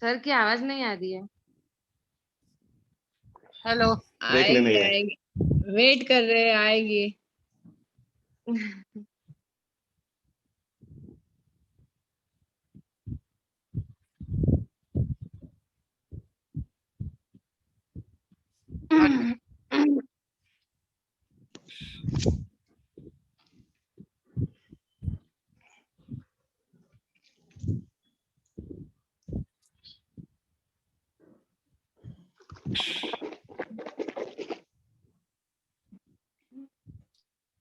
Sir की आवाज नहीं आ रही है। हेलो। देख लेना आएगी ये। आएगी, वेट कर रहे हैं, आएगी।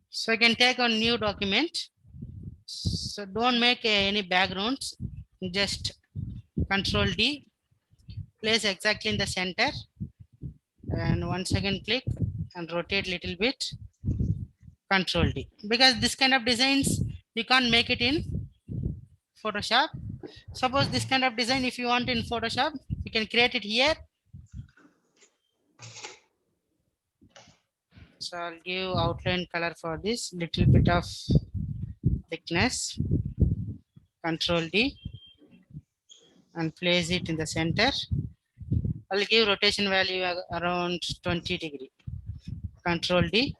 So I can take a new document. So don't make any backgrounds. Just Control D. Place exactly in the center. And once again click and rotate little bit. Control D. Because this kind of designs you can't make it in Photoshop. Suppose this kind of design if you want in Photoshop, you can create it here. So I'll give outline color for this little bit of thickness. Control D and place it in the center. I'll give rotation value around 20 degree. Control D.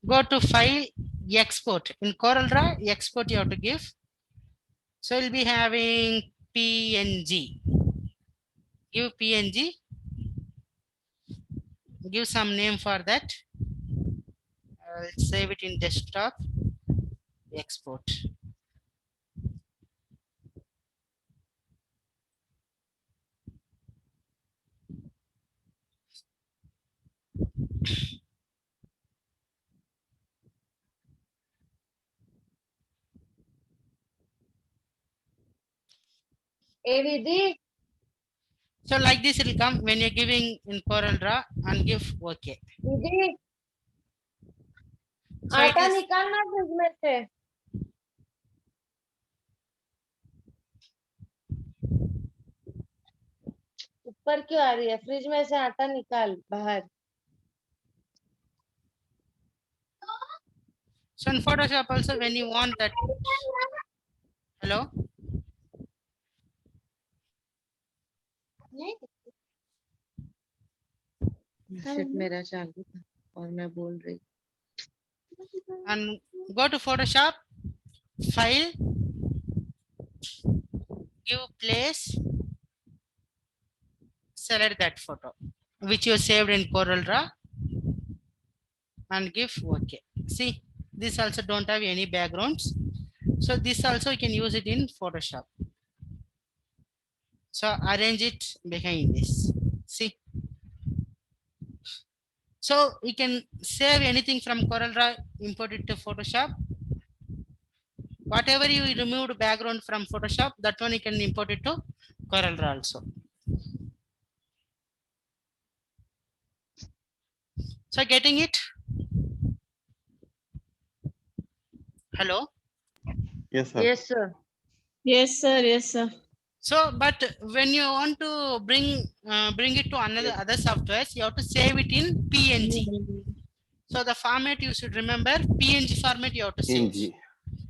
Go to file, export. In CorelDRAW, export you have to give. So we'll be having PNG. Give PNG. Give some name for that. I'll save it in desktop. Export. AVD. So like this it will come when you're giving in CorelDRAW and give OK. दीदी So it आटा is, निकालना fridge में से। ऊपर क्यों आ रही है? Fridge में से आटा निकाल बाहर। so in Photoshop also when you want that. Hello. Shit मेरा चालू था और मैं बोल रही। And go to Photoshop, file, give place, select that photo which you saved in CorelDRAW and give OK. See, this also don't have any backgrounds. So this also you can use it in Photoshop. So arrange it behind this. See. So you can save anything from CorelDRAW, import it to Photoshop. Whatever you removed background from Photoshop, that one you can import it to CorelDRAW also. So getting it? Hello? Yes, sir. Yes sir. Yes sir, yes sir. So, but when you want to bring it to another other softwares, you have to save it in PNG. So the format you should remember PNG format you have to save. PNG.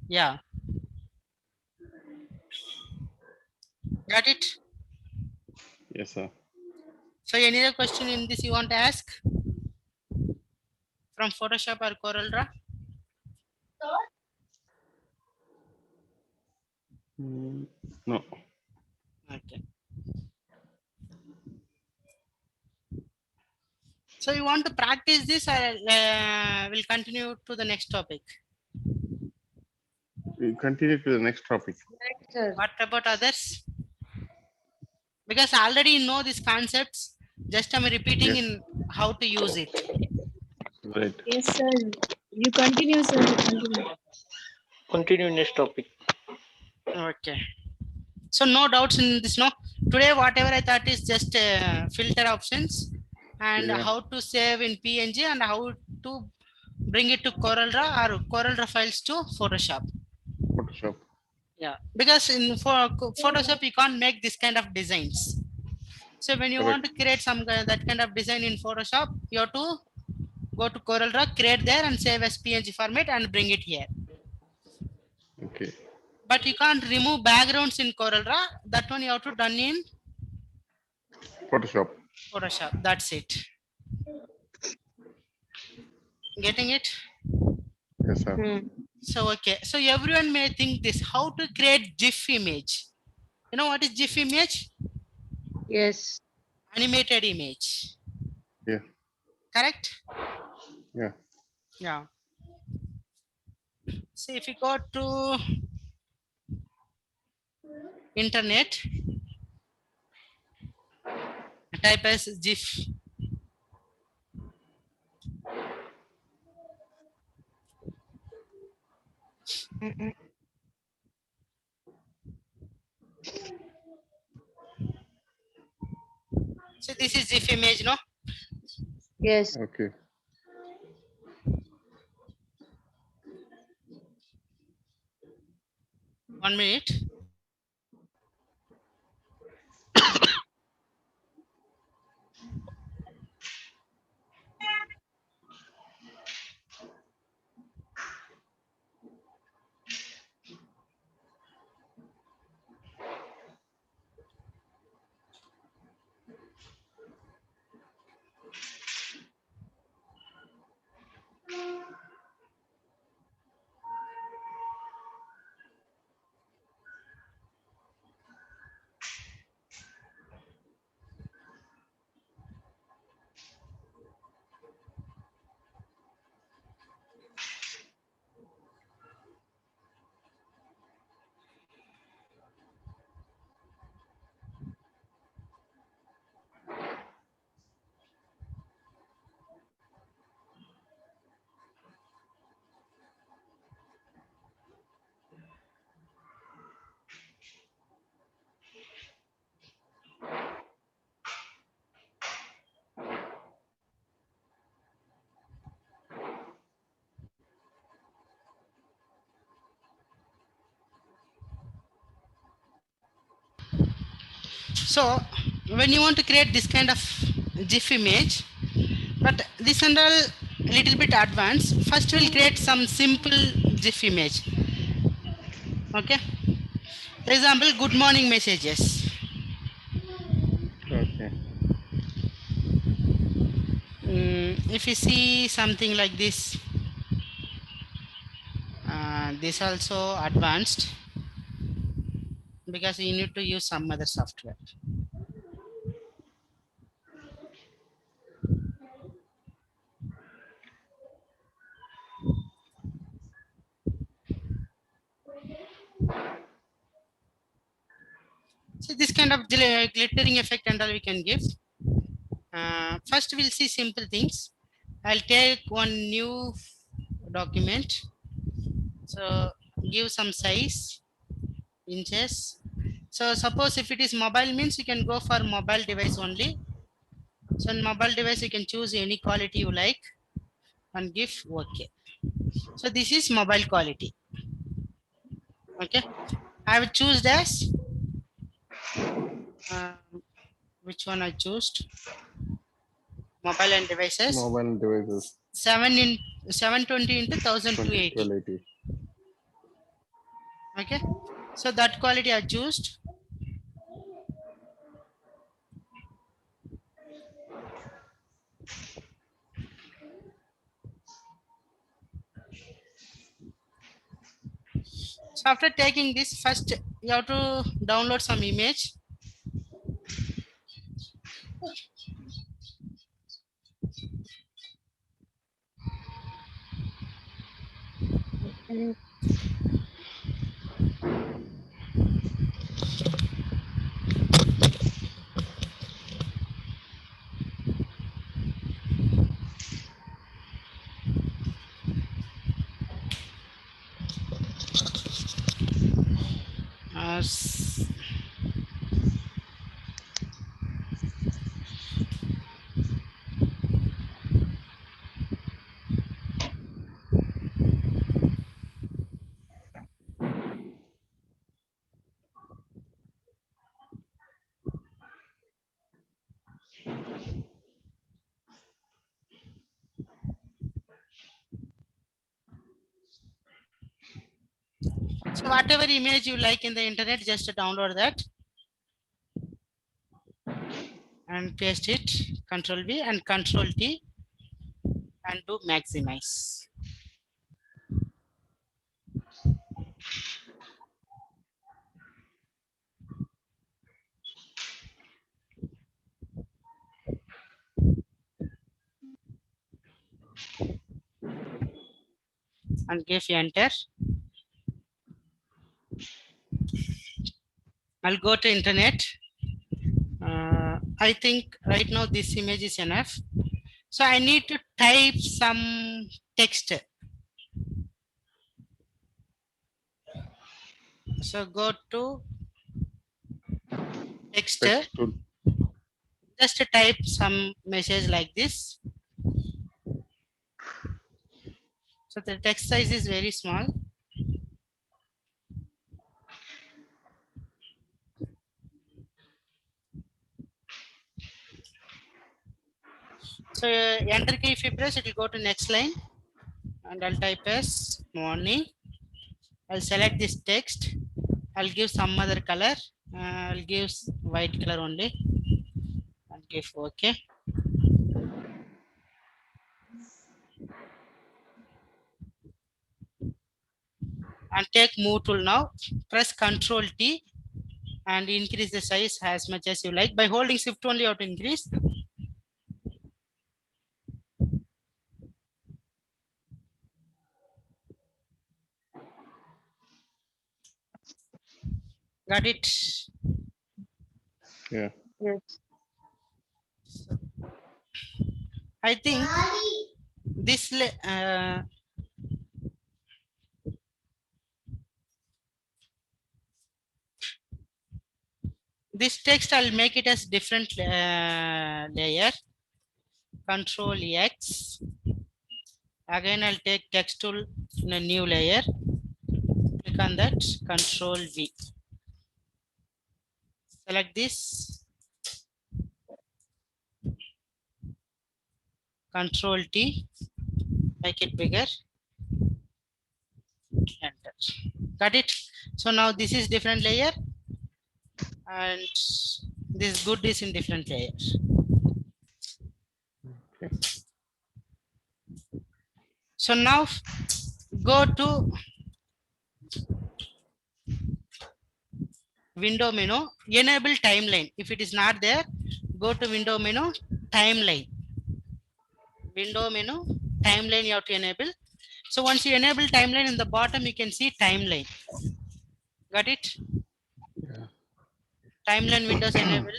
Yeah. Got it? Yes, sir. So any other question in this you want to ask from Photoshop or CorelDRAW? No. Okay. So you want to practice this or we'll continue to the next topic? We continue to the next topic. Next sir. What about others? Because I already know these concepts, just I'm repeating Yes. in how to use it. Right. Yes sir. You continue sir, you continue. Continue next topic. Okay. So no doubts in this, no? Today whatever I thought is just filter options and Yeah. how to save in PNG and how to bring it to CorelDRAW or CorelDRAW files to Photoshop. Photoshop. Yeah, because in Photoshop you can't make this kind of designs. So when you Correct. want to create some that kind of design in Photoshop, you have to go to CorelDRAW, create there and save as PNG format and bring it here. Okay. But you can't remove backgrounds in CorelDRAW. That one you have to done in Photoshop. Photoshop. That's it. Getting it? Yes, sir. Hmm. So okay. So everyone may think this: how to create GIF image? You know what is GIF image? Yes. Animated image. Yeah. Correct? Yeah. Yeah. See, if you go to internet, type as GIF. Mm-mm. So this is GIF image, no? Yes. Okay. One minute. So when you want to create this kind of GIF image, but this and all little bit advanced, first we'll create some simple GIF image. Okay. Example, good morning messages. Okay. If you see something like this, this also advanced because you need to use some other software. So this kind of glittering effect and all we can give. First we'll see simple things. I'll take one new document. So give some size, inches. So suppose if it is mobile means you can go for mobile device only. So in mobile device you can choose any quality you like and give OK. So this is mobile quality. Okay. I will choose as which one I choose? Mobile and devices. Mobile devices. 720 into 1280. 1280. Okay. So that quality I choose. So after taking this, first you have to download some image. Mm. S- So whatever image you like in the internet, just download that and paste it, Control V and Control T, and do maximize. And give enter. I'll go to internet. I think right now this image is enough. So I need to type some text. So go to text, Text tool. just type some message like this. So the text size is very small. So enter key if you press, it will go to next line, and I'll type as morning. I'll select this text. I'll give some other color. I'll give white color only. I'll give OK. And take move tool now. Press Control T and increase the size as much as you like. By holding shift only, you have to increase. Got it? Yeah. Yes. I think this this text I'll make it as different layer. Control X. Again I'll take text tool in a new layer. Click on that. Control V. Select this. Control T. Make it bigger. Enter. Got it? So now this is different layer, and this good is in different layer. Okay. So now go to window menu, enable timeline. If it is not there, go to window menu, timeline. Window menu, timeline you have to enable. So once you enable timeline, in the bottom you can see timeline. Got it? Yeah. Timeline windows enabled.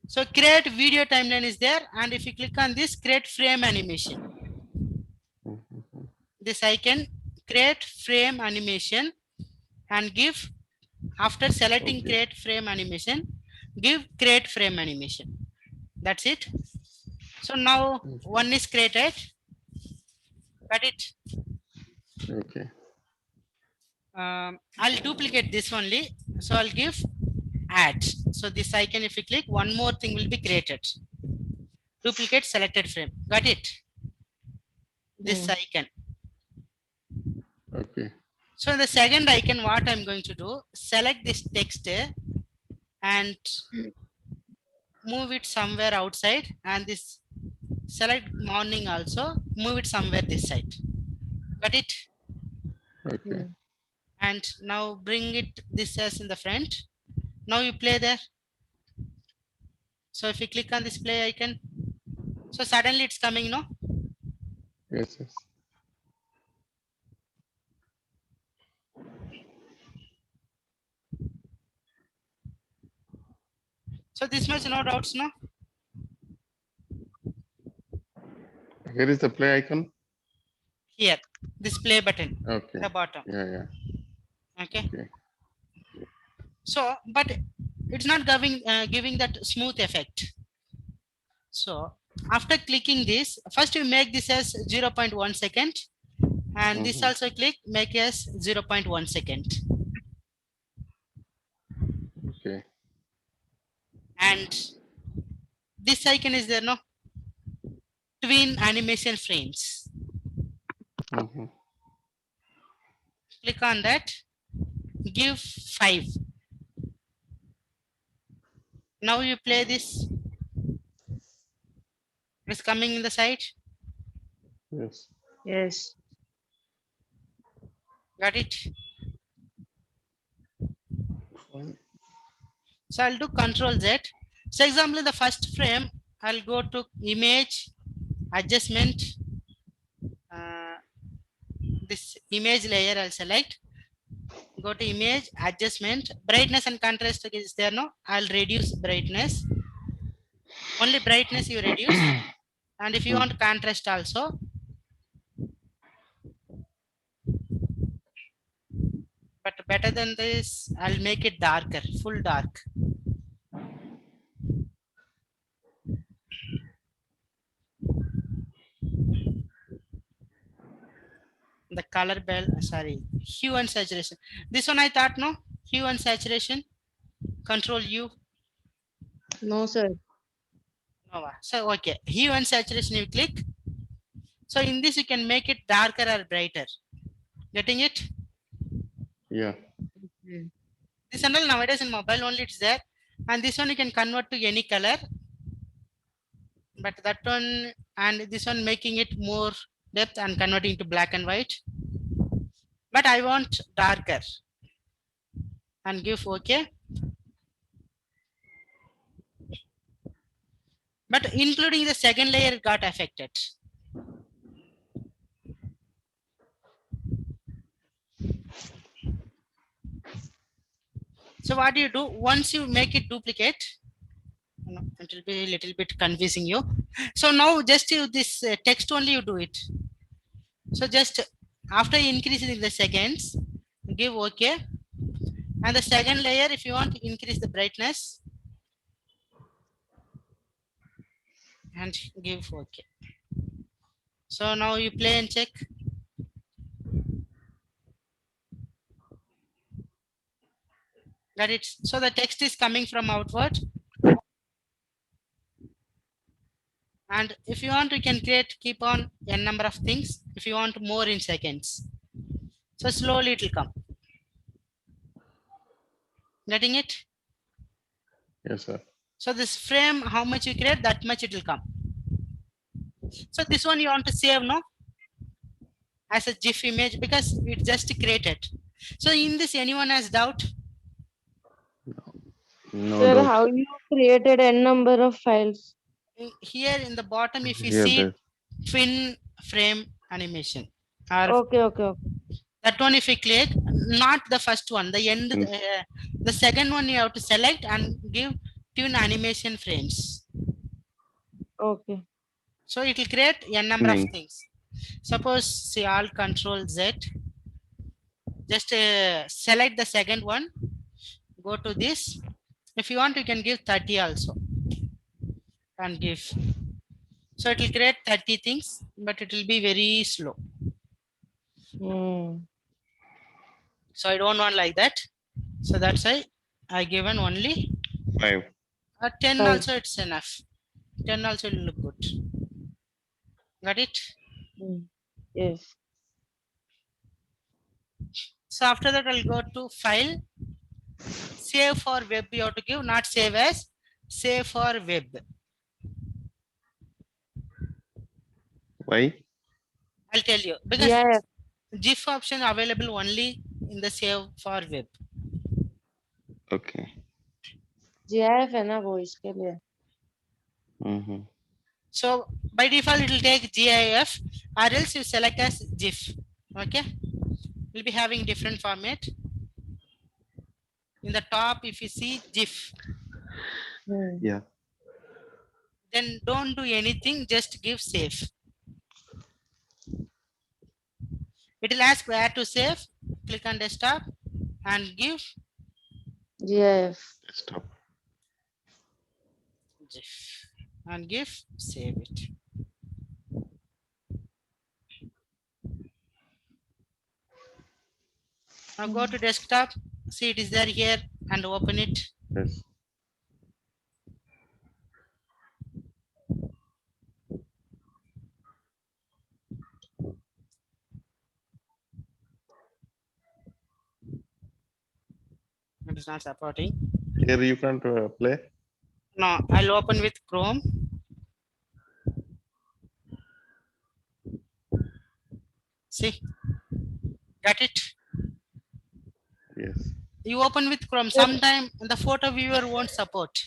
So create video timeline is there, and if you click on this, create frame animation. Mhm. This icon, create frame animation, and give, after selecting Okay. create frame animation, give create frame animation. That's it. So now one is created. Got it? Okay. I'll duplicate this only. So I'll give add. So this icon, if you click, one more thing will be created. Duplicate selected frame. Got it? This icon. Okay. So in the second icon, what I'm going to do, select this text and move it somewhere outside, and this select morning also, move it somewhere this side. Got it? Okay. And now bring it this as in the front. Now you play there. So if you click on this play icon, so suddenly it's coming, no? Yes. Yes. So this much no doubts, no? Here is the play icon. Here, this play button, Okay. the bottom. Yeah. Yeah. Okay. Okay. So, but it's not giving that smooth effect. So after clicking this, first you make this as 0.1 second, and this also click, make as 0.1 second. Okay. And this icon is there, no? Twin animation frames. Mhm. Click on that. give 5. Now you play this. It's coming in the side. Yes. Yes. Got it? Fine. So I'll do Control Z. So example, in the first frame, I'll go to image, adjustment. This image layer I'll select. Go to image, adjustment, brightness and contrast is there. No, I'll reduce brightness. Only brightness you reduce. And if you want contrast also, but better than this, I'll make it darker, full dark. The color bell, sorry, hue and saturation. This one I thought, no, hue and saturation, Control U. No, sir. No, so okay, hue and saturation you click. So in this you can make it darker or brighter. Getting it? Yeah. This and all nowadays in mobile only it's there, and this one you can convert to any color. But that one and this one making it more depth and converting to black and white. But I want darker and give OK. But including the second layer got affected. So what do you do? Once you make it duplicate, no, it will be a little bit confusing you. So now just you this text only you do it. So just after increasing the seconds, give OK. And the second layer, if you want to increase the brightness, and give OK. So now you play and check. Got it. So the text is coming from outward. And if you want, you can keep on n number of things. If you want more in seconds. So slowly it will come. Getting it? Yes, sir. So this frame, how much you create, that much it will come. So this one you want to save, no? As a GIF image because it just created. So in this, anyone has doubt? No Sir, doubt. how you created n number of files? Here in the bottom, if you Here, see there. twin frame animation, or Okay. that one if you click, not the first one, the end, Mm. the second one you have to select and give twin animation frames. Okay. So it will create a number of Twinning. things. Suppose say all Control Z, just select the second one, go to this. If you want, you can give 30 also and give. So it will create 30 things, but it will be very slow. So I don't want like that. So that's why I given only 5. 10 Five. also it's enough. 10 also will look good. Got it? Yes. So after that I'll go to file. Save for web you have to give, not save as, save for web. Why? I'll tell you because GIF. GIF option available only in the save for web. Okay. GIF है ना वो इसके लिए. Mm-hmm. So by default it will take GIF or else you select as GIF. Okay, we'll be having different format. In the top if you see GIF, Yeah. then don't do anything, just give save. It will ask where to save. Click on desktop and give GIF. Stop. GIF and give save it. Now go to desktop, see it is there here and open it. Yes. It is not supporting. Here you can't play. No, I'll open with Chrome. See, got it? Yes. You open with Chrome. Sometime the photo viewer won't support.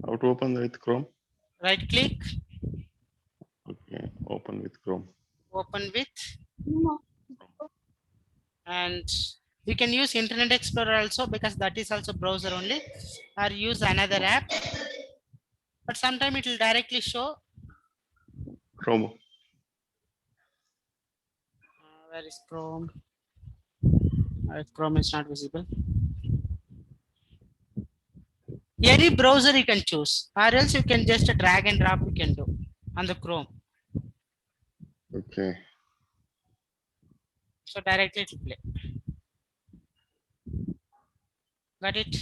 How to open with Chrome? Right click, Okay. Open with Chrome. open with, and you can use Internet Explorer also because that is also browser only, or use another app. But sometime it will directly show. Chrome. Where is Chrome? Chrome is not visible. Any browser you can choose, or else you can just drag and drop. You can do on the Chrome. Okay. So directly to play. Got it?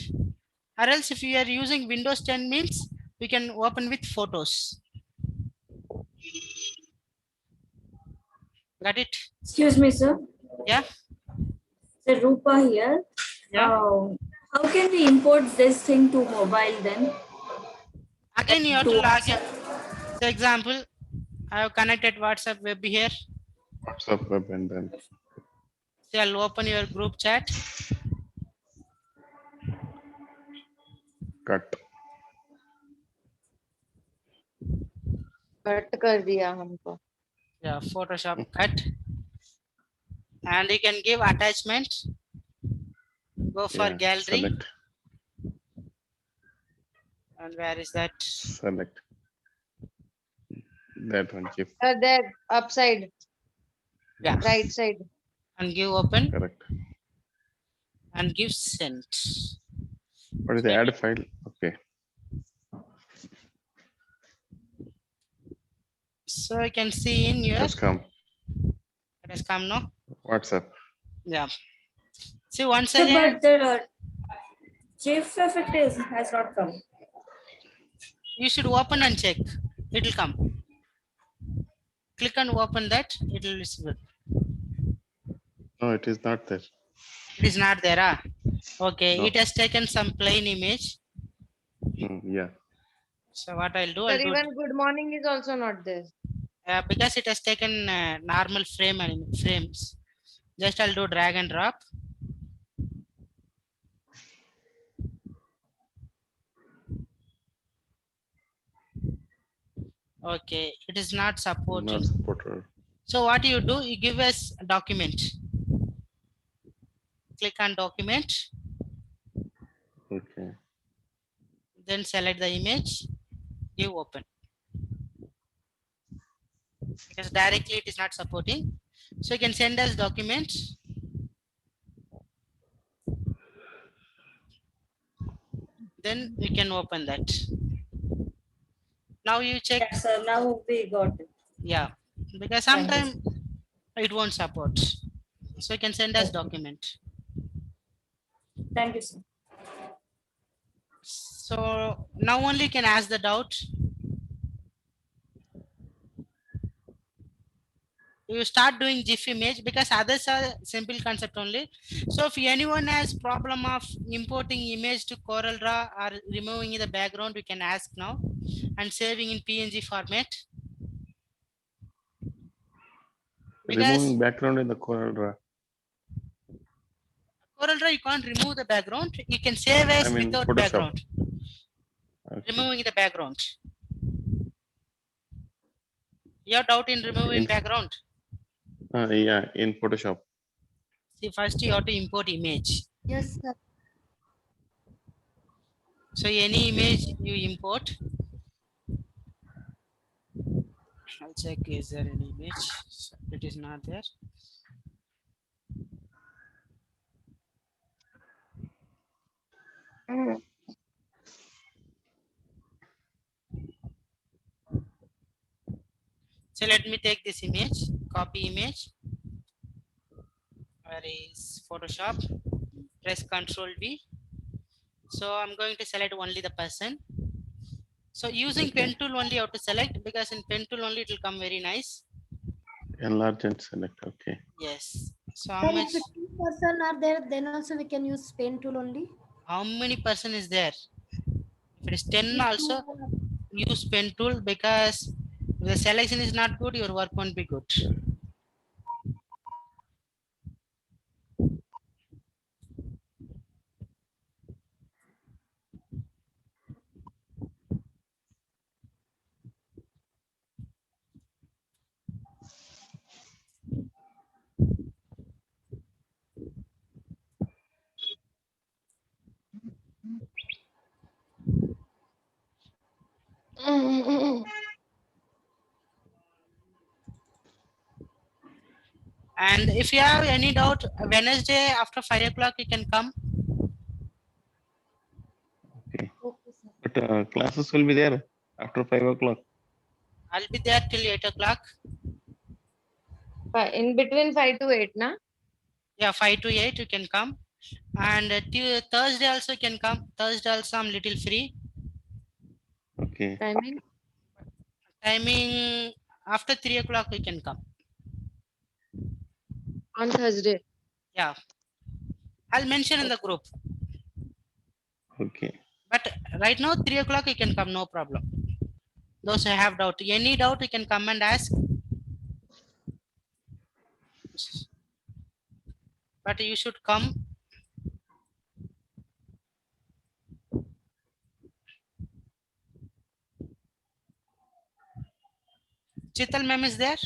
Or else if you are using Windows 10 means we can open with photos. Got it? Excuse me, sir. Yeah. Sir Rupa here. Yeah. How can we import this thing to mobile then? Again, you have To to log in. WhatsApp? So example, I have connected WhatsApp web here. WhatsApp web and then So I'll open your group chat. cut. Cut कर दिया हमको. Yeah, Photoshop cut. And you can give attachment. Go for Yeah, gallery. Select. And where is that? Select. That one, GIF. That upside, Yeah. right side. And give open Correct. and give send. What is the add file? Okay. So you can see in your, Has come. it has come now. WhatsApp. Yeah. See once Sir, again, but the GIF effect has not come. you should open and check. It will come. Click and open that. It will receive it. No, it is not there. It is not there. Ah? Okay. No. It has taken some plain image. Yeah. So what I'll do, Sir, I'll do even good morning is also not there. because it has taken normal frame and frames. Just I'll do drag and drop. Okay, it is not supporting. Not supported. So what you do, you give us a document. Click on document, Okay. then select the image, give open. Because directly it is not supporting. So you can send us document. Then you can open that. Now you check. Yes, sir. Now we got it. Yeah, because sometimes it won't support. So you can send us document. Thank you, sir. So now only you can ask the doubt. You start doing GIF image because others are simple concept only. So if anyone has problem of importing image to CorelDRAW or removing the background, we can ask now and saving in PNG format. Because Removing background in the CorelDRAW. CorelDRAW you can't remove the background. You can save as I mean, without Photoshop. background. Okay. Removing the background. You have doubt in removing In- background. Yeah, in Photoshop. See, first you have to import image. Yes, sir. So any image you import. I'll check is there any image. So it is not there. So let me take this image, copy image. Where is Photoshop? Press Ctrl V. So I'm going to select only the person. So using pen tool only you have to select because in pen tool only it will come very nice. Enlarge and select. Okay. Yes. So how Sir, much? if 15% are there, then also we can use pen tool only. How many person is there? If it is 10 also, use pen tool, because if the selection is not good, your work won't be good. And if you have any doubt, Wednesday after 5 o'clock, you can come. Okay. Okay, sir. But classes will be there after 5 o'clock. I'll be there till 8 o'clock. In between 5 to 8, na? Yeah, 5 to 8, you can come. And Thursday also you can come. Thursday also I'm little free. Okay. Timing? Timing after 3 o'clock, you can come. On Thursday. Yeah. I'll mention in the group. Okay. But right now, 3 o'clock, you can come, no problem. Those who have doubt, any doubt, you can come and ask. But you should come. Chital ma'am is there?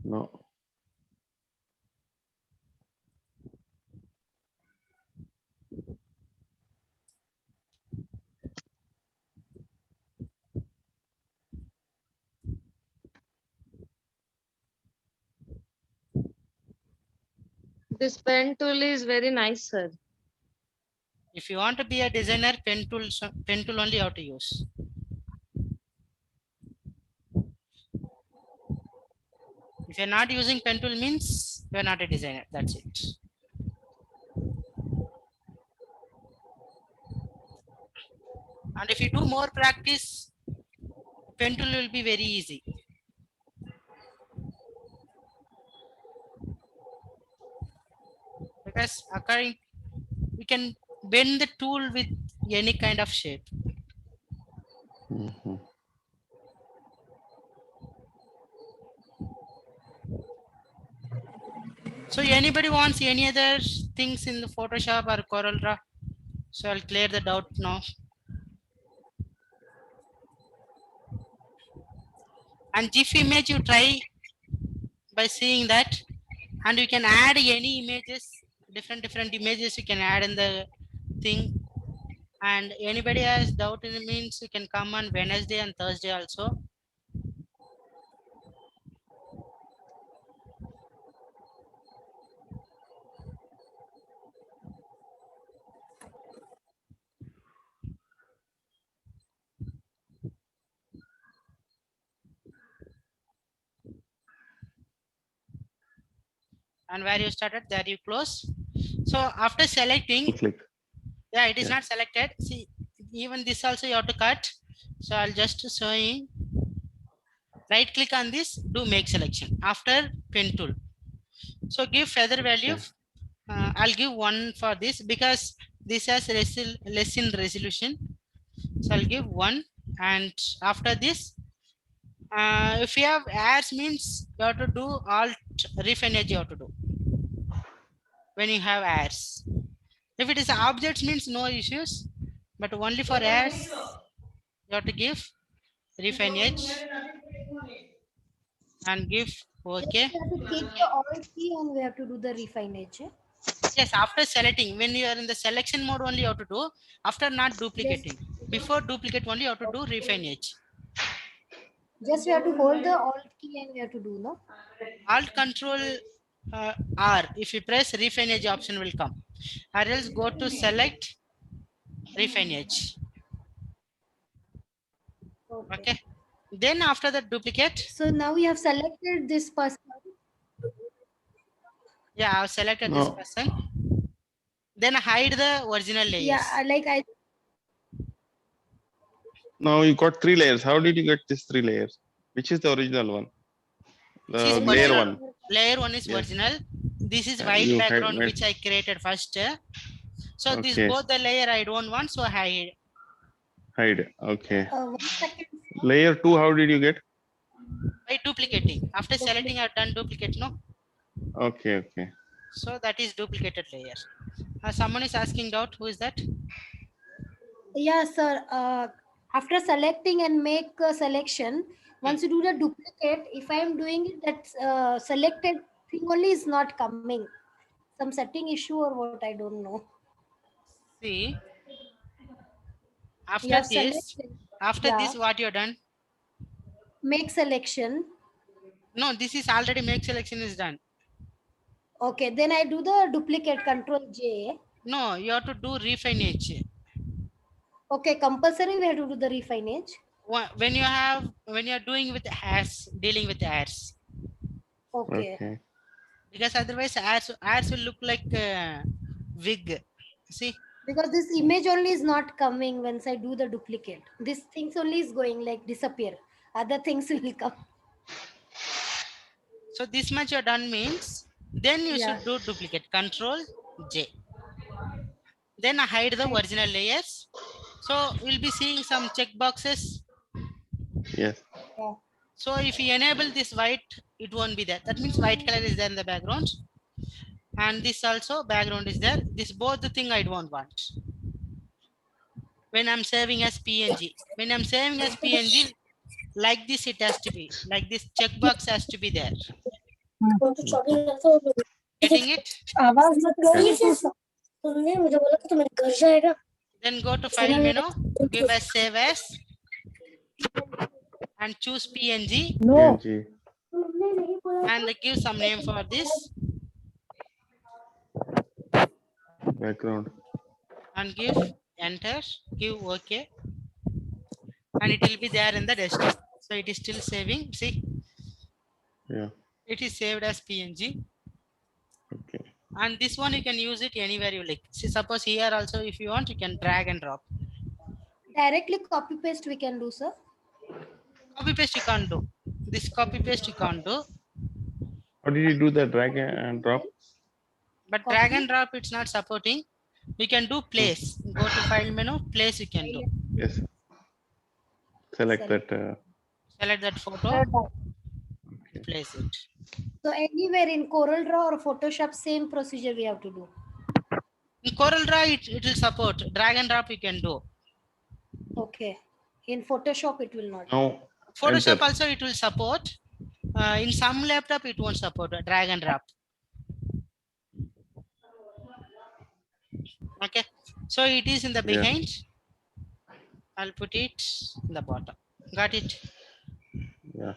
No. This pen tool is very nice, sir. If you want to be a designer, pen tool only you have to use. If you're not using pen tool, means you're not a designer. That's it. And if you do more practice, pen tool will be very easy. Because according, we can bend the tool with any kind of shape. Mhm. So anybody wants any other things in the Photoshop or CorelDRAW? So I'll clear the doubt now. And GIF image you try by seeing that, and you can add any images, different images you can add in the thing. And anybody has doubt in it, means you can come on Wednesday and Thursday also. And where you started, there you close. So after selecting, Click. yeah, it is Yeah. not selected. See, even this also you have to cut. So I'll just showing. Right click on this, do make selection after pen tool. So give feather value. Okay. I'll give 1 for this because this has less in resolution. So I'll give 1. And after this, if you have ads, means you have to do alt refine edge, you have to do when you have ads. If it is objects, means no issues, but only for ads you have to give refine edge and give okay. We have to take the Alt key and we have to do the refine edge. Yes, after selecting, when you are in the selection mode only you have to do, after not duplicating. Before duplicate only you have to do refine edge. Just we have to hold the Alt key and we have to do, no? Alt control R, if you press refine edge option will come, or else go to select refine edge. Okay, then after that duplicate. So now we have selected this person. Yeah, I've selected this No. person. Then hide the original layers. Yeah, like I Now you got 3 layers. How did you get these 3 layers? Which is the original one? The This is layer original. one. Layer 1 is Yes. original. This is Yeah, white you background made- which I created first. So this Okay. both the layer I don't want, so I Hide. Okay. 1 second. Layer 2, how did you get? by duplicating. After selecting, I've done duplicate. No, Okay, okay. so that is duplicated layer. Someone is asking doubt. Who is that? Yeah, sir. After selecting and make a selection, once you do the duplicate, if I am doing it, that selected thing only is not coming. Some setting issue or what, I don't know. See, You after have this, selected. Yeah. this, what you done? Make selection. No, this is already make selection is done. Okay, then I do the duplicate, Control J. No, you have to do refinage. Okay, compulsory we have to do the refinage. When you are doing with hairs, dealing with hairs, Okay. Okay. because otherwise hairs will look like wig. See, Because this image only is not coming once I do the duplicate. This things only is going like disappear. Other things will come. so this much you're done means then you Yeah. should do duplicate. Control J. Then hide the original layers. So we'll be seeing some check boxes. Yes. So if you enable this white, it won't be there. That means white color is there in the background. And this also background is there. This both the thing I don't want. When I'm saving as PNG. When I'm saving as PNG, like this it has to be. Like this checkbox has to be there. Getting it? Then go to file menu, give us save as, and choose PNG PNG. and give some name for this Background. and give enter, give OK, and it will be there in the desktop. So it is still saving. See, Yeah. it is saved as PNG. Okay. And this one you can use it anywhere you like. See, suppose here also if you want, you can drag and drop. Directly copy paste we can do, sir. Copy paste you can't do. This copy paste you can't do. How did you do the drag and drop? But drag and drop it's not supporting. We can do place. Go to file menu, place you can do. Yes. Select that. Select that photo, Okay. place it. So anywhere in Corel Draw or Photoshop, same procedure we have to do. In Corel Draw, it will support. Drag and drop you can do. Okay. In Photoshop, it will not. Now, Photoshop enter. also it will support. In some laptop, it won't support drag and drop. Okay. So it is in the Yeah. behind. I'll put it in the bottom. Got it? Yeah.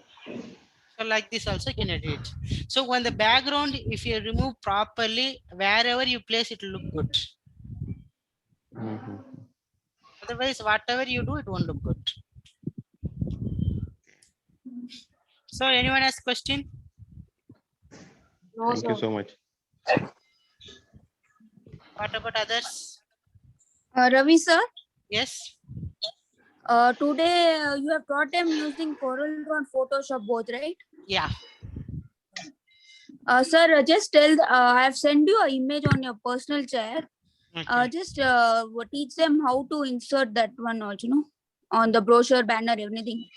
So like this also you can edit. So when the background, if you remove properly, wherever you place, it will look good. Mhm. Otherwise, whatever you do, it won't look good. So anyone has question? Thank you so much. What about others? Ravi sir, Yes. today you have taught them using Corel Draw and Photoshop both, right? Yeah. Sir, just tell, I have sent you an image on your personal chat. Okay. Just teach them how to insert that one also, no? On the brochure, banner, everything.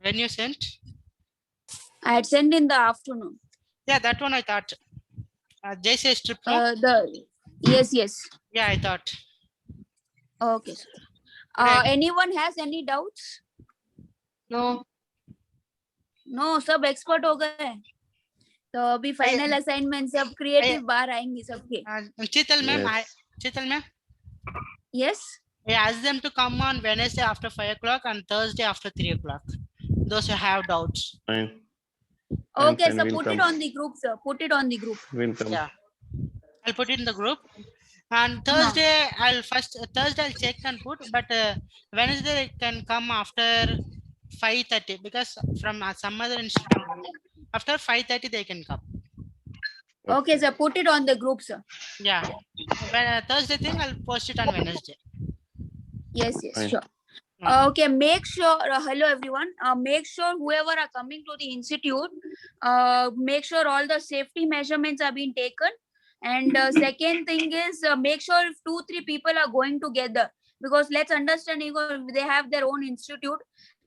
When you sent? I had sent in the afternoon. Yeah, that one I thought. JC strip, no? Yes. Yeah, I thought. Okay, sir. Right. Anyone has any doubts? No. No, सब expert हो गए. तो अभी final assignment सब creative बाहर आएंगी सबके. Chital ma'am, Yes. Chital ma'am, Yes. I asked them to come on Wednesday after 5 o'clock and Thursday after 3 o'clock. Those who have doubts. Fine. Okay, Fine, so we'll put it come. on the group, sir. Put it on the group. We'll come. Yeah. I'll put it in the group. And Thursday, Thursday I'll check and put, but Wednesday it can come after 5:30 because from some other institute, after 5:30 they can come. Okay, sir. Put it on the group, sir. Yeah. When Thursday thing, I'll post it on Wednesday. Yes, Fine. sure. Okay, make sure, hello everyone, make sure whoever are coming to the institute, make sure all the safety measurements are being taken. And second thing is, make sure if 2-3 people are going together, because let's understand, they have their own institute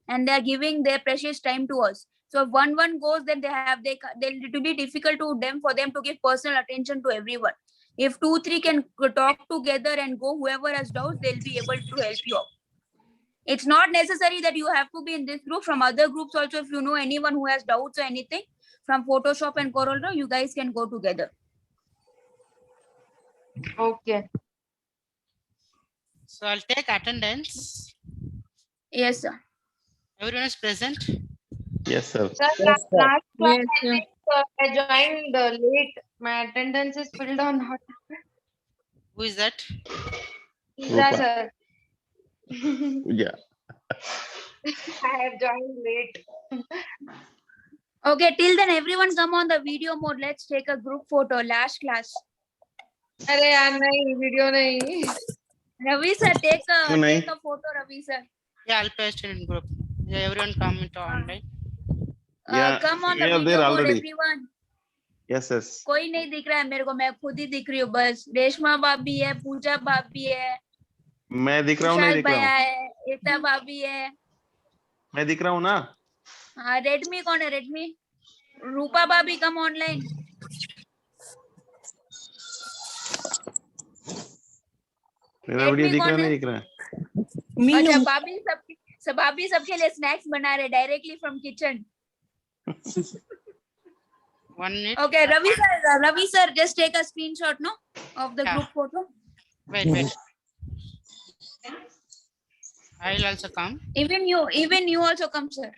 and they are giving their precious time to us. So if one goes, then it will be difficult to them for them to give personal attention to everyone. If 2-3 can talk together and go, whoever has doubts, they'll be able to help you out. It's not necessary that you have to be in this group. From other groups also, if you know anyone who has doubts or anything from Photoshop and CorelDRAW, you guys can go together. Okay. So I'll take attendance. Yes, sir. Everyone is present. Yes, sir. Sir, last class Yes, I sir. think I joined late. My attendance is filled or not. Who is that? Isa, Rupa. sir. Yeah. I have joined late. Okay, till then everyone come on the video mode. Let's take a group photo. Last class. अरे यार नहीं video नहीं. Ravi sir, take क्यों नहीं? a photo, Ravi sir. Yeah, I'll paste it in group. Yeah, everyone comment online. Yeah, Come on we the are video there mode, already. everyone. Yes, yes. कोई नहीं दिख रहा है मेरे को, मैं खुद ही दिख रही हूँ बस. रेशमा भाभी है, पूजा भाभी है, मैं दिख रहा हूँ, नहीं विशाल दिख रहा भैया हूँ? है, एकता भाभी है. मैं दिख रहा हूँ ना? हाँ, रेडमी कौन है? रेडमी रूपा भाभी कम ऑनलाइन. मेरा वीडियो Redmi दिख रहा कौन नहीं है? दिख रहा है? अच्छा, भाभी सबके लिए स्नैक्स बना रहे directly from kitchen. 1 minute. Okay, Ravi sir, just take a screenshot, no, of the Yeah. group photo. Wait. I will also come. Even you also come, sir.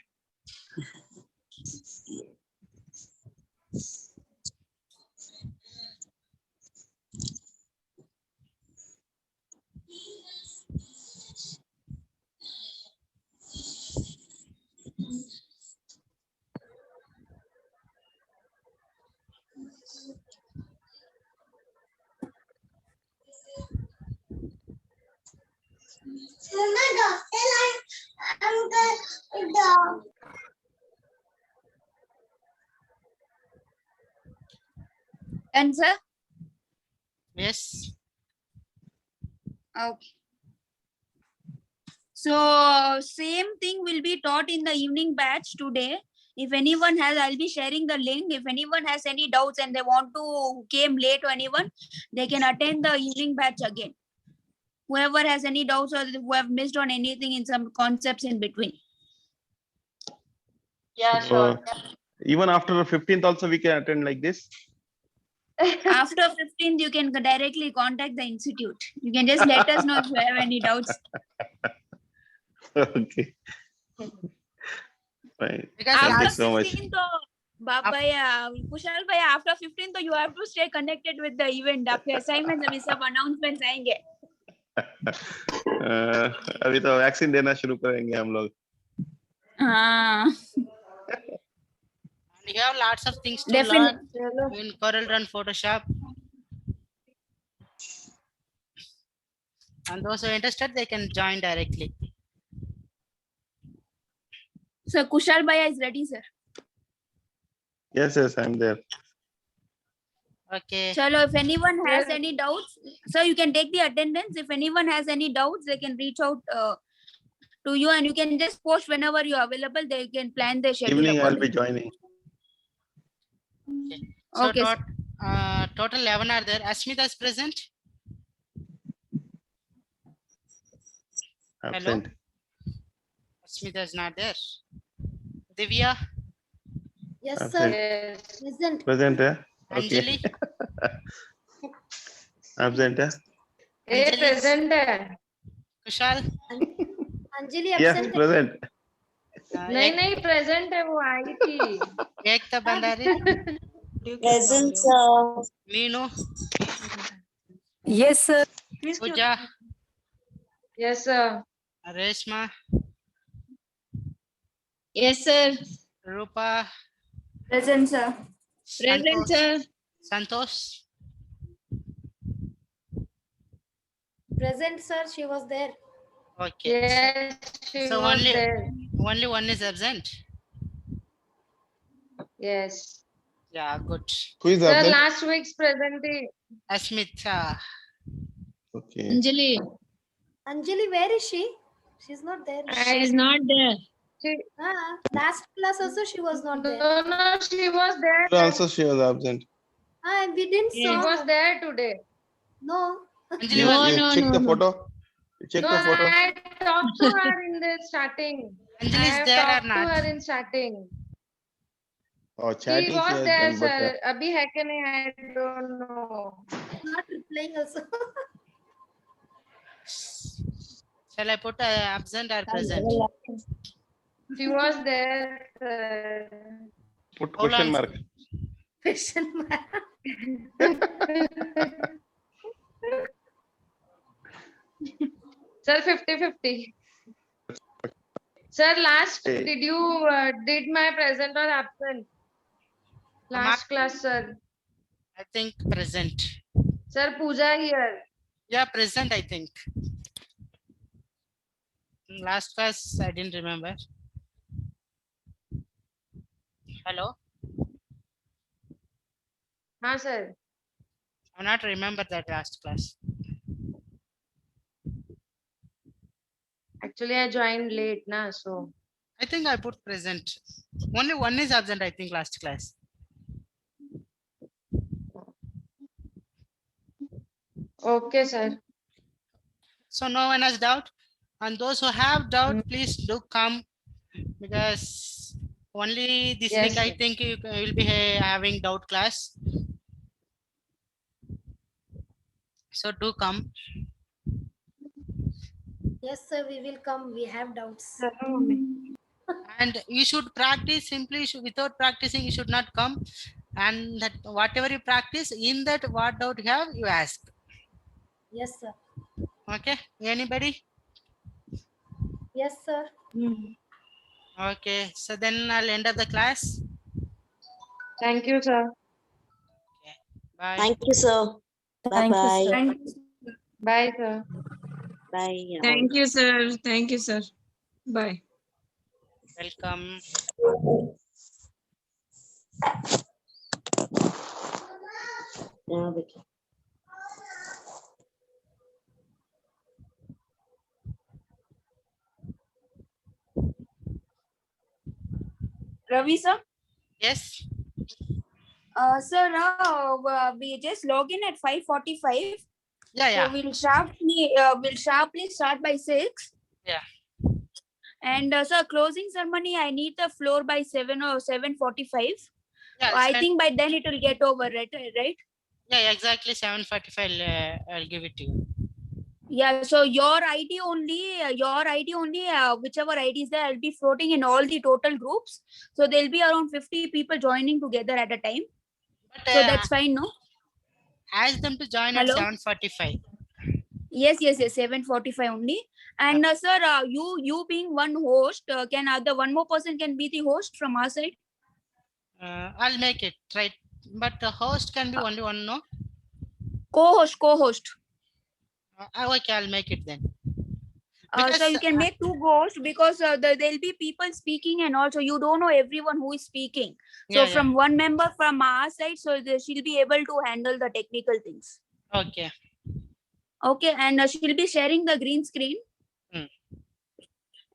And sir, Yes. okay. So same thing will be taught in the evening batch today. If anyone has, I'll be sharing the link. If anyone has any doubts and they want to came late or anyone, they can attend the evening batch again. Whoever has any doubts or who have missed on anything in some concepts in between. Yeah, So, sure. even after the 15th also we can attend like this? After 15th, you can directly contact the institute. You can just let us know if you have any doubts. Okay. Fine. Because Thank you After so much. 15th, Babaya, Kushal Bhaiya, after 15th, you have to stay connected with the event. आपके assignments अभी सब announcements आएंगे. अभी तो vaccine देना शुरू करेंगे हम लोग. हाँ, you have lots of things to definitely. learn in CorelDRAW and Photoshop. And those who are interested, they can join directly. So Kushal Bhaiya is ready, sir. Yes, I'm there. Okay. Chalo, if anyone has Yes. any doubts, sir, you can take the attendance. If anyone has any doubts, they can reach out to you, and you can just post whenever you are available. They can plan their schedule. Evening I'll be accordingly. joining. So Okay, total 11 are there. Asmita is present. Absent. Asmita is not there. Divya, Yes, Absent. sir. Yes. Present. Present, eh? Okay. Anjali, Absent, eh? A Anjali. Present है. Kushal. Anjali Yes, absent. present. नहीं present है, वो आई थी. Ekta Bandari, Present, sir. Meenu, Yes, sir. Pooja, Yes, sir. Reshma, Yes, sir. Rupa, present, sir. Present, sir. Santosh, Present, sir. She was there. Okay. Yes, she So was only there. only one is absent. Yes. Yeah, good. Who is Sir, absent? last week's presentation. Asmita. Okay. Anjali, Anjali, where is she? She's not there. she is not there. Last class also she was not there. No, she was there. Also, she was absent. We didn't She saw was her. there today. No. Anjali You, was, you check the photo. You check No, the photo. I talked to her in the starting. Anjali I is have there or talked to not? her in starting. Oh, She chatting she was has there, done, but sir. Abhi hai ke nahi, I don't know. Not replying also. shall I put absent or present? She was there, sir. put Hold question on. mark. Question mark. Sir, 50-50. Sir, last, Hey. did you did my present or absent? Last class, sir. I think present. Sir, Pooja here. Yeah, present, I think. Last class, I didn't remember. Hello? Haan, sir. I not remember that last class. Actually, I joined late, na, so. I think I put present. Only one is absent, I think, last class. Okay, sir. So no one has doubt. And those who have doubt, please do come, because only this Yes, week I sir. think you will be having doubt class. So do come. Yes, sir, we will come. We have doubts. And you should practice simply. Without practicing, you should not come. And that whatever you practice, in that what doubt you have, you ask. Yes, sir. Okay? Anybody? Yes, sir. Okay. So then I'll end up the class. Thank you, sir. Bye. Thank you, sir. Bye-bye. Thank you. Bye, sir. Bye. Thank you, sir. Thank you, sir. Bye. Welcome. Yeah, okay. Ravi, sir. Yes. Sir, we just log in at 5:45. Yeah, yeah. So we'll sharply start by 6. Yeah. And sir, closing ceremony, I need the floor by 7 or 7:45. Yeah, I think by then it will get over, right? Yeah, exactly 7:45. I'll give it to you. Yeah, so your ID only, whichever ID is there, I'll be floating in all the total groups. So there'll be around 50 people joining together at a time. But So that's fine, no? ask them to join Hello? at 7:45. Yes, 7:45 only. And sir, you being one host, can other one more person can be the host from our side? I'll make it, right? But the host can be only one, no? Co-host. Okay, I'll make it then. So you can make 2 hosts because there'll be people speaking, and also you don't know everyone who is speaking. So Yeah, from one member from our side, so she'll be able to handle the technical things. Okay. Okay, and she'll be sharing the green screen.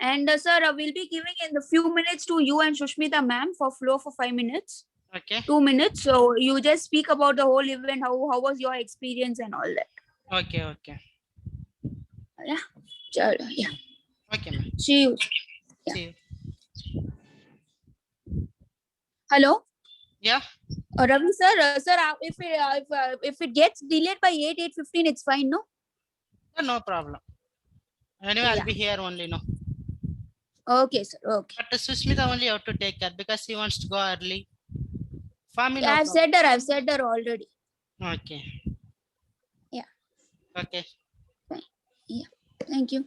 And sir, we'll be giving in a few minutes to you and Shushmita ma'am for flow for 5 minutes. Okay. 2 minutes. So you just speak about the whole event. How was your experience and all that? Okay. Yeah. Yeah. Okay, ma'am. See you. Yeah. See you. Hello. Yeah. Ravi sir, if it gets delayed by 8:15, it's fine, no? No problem. Anyway, I'll be here only, no. Okay, sir. Okay. But Sushmita only have to take care because she wants to go early. For me, no I've problem. said her already. Okay. Yeah. Okay. Yeah. Thank you.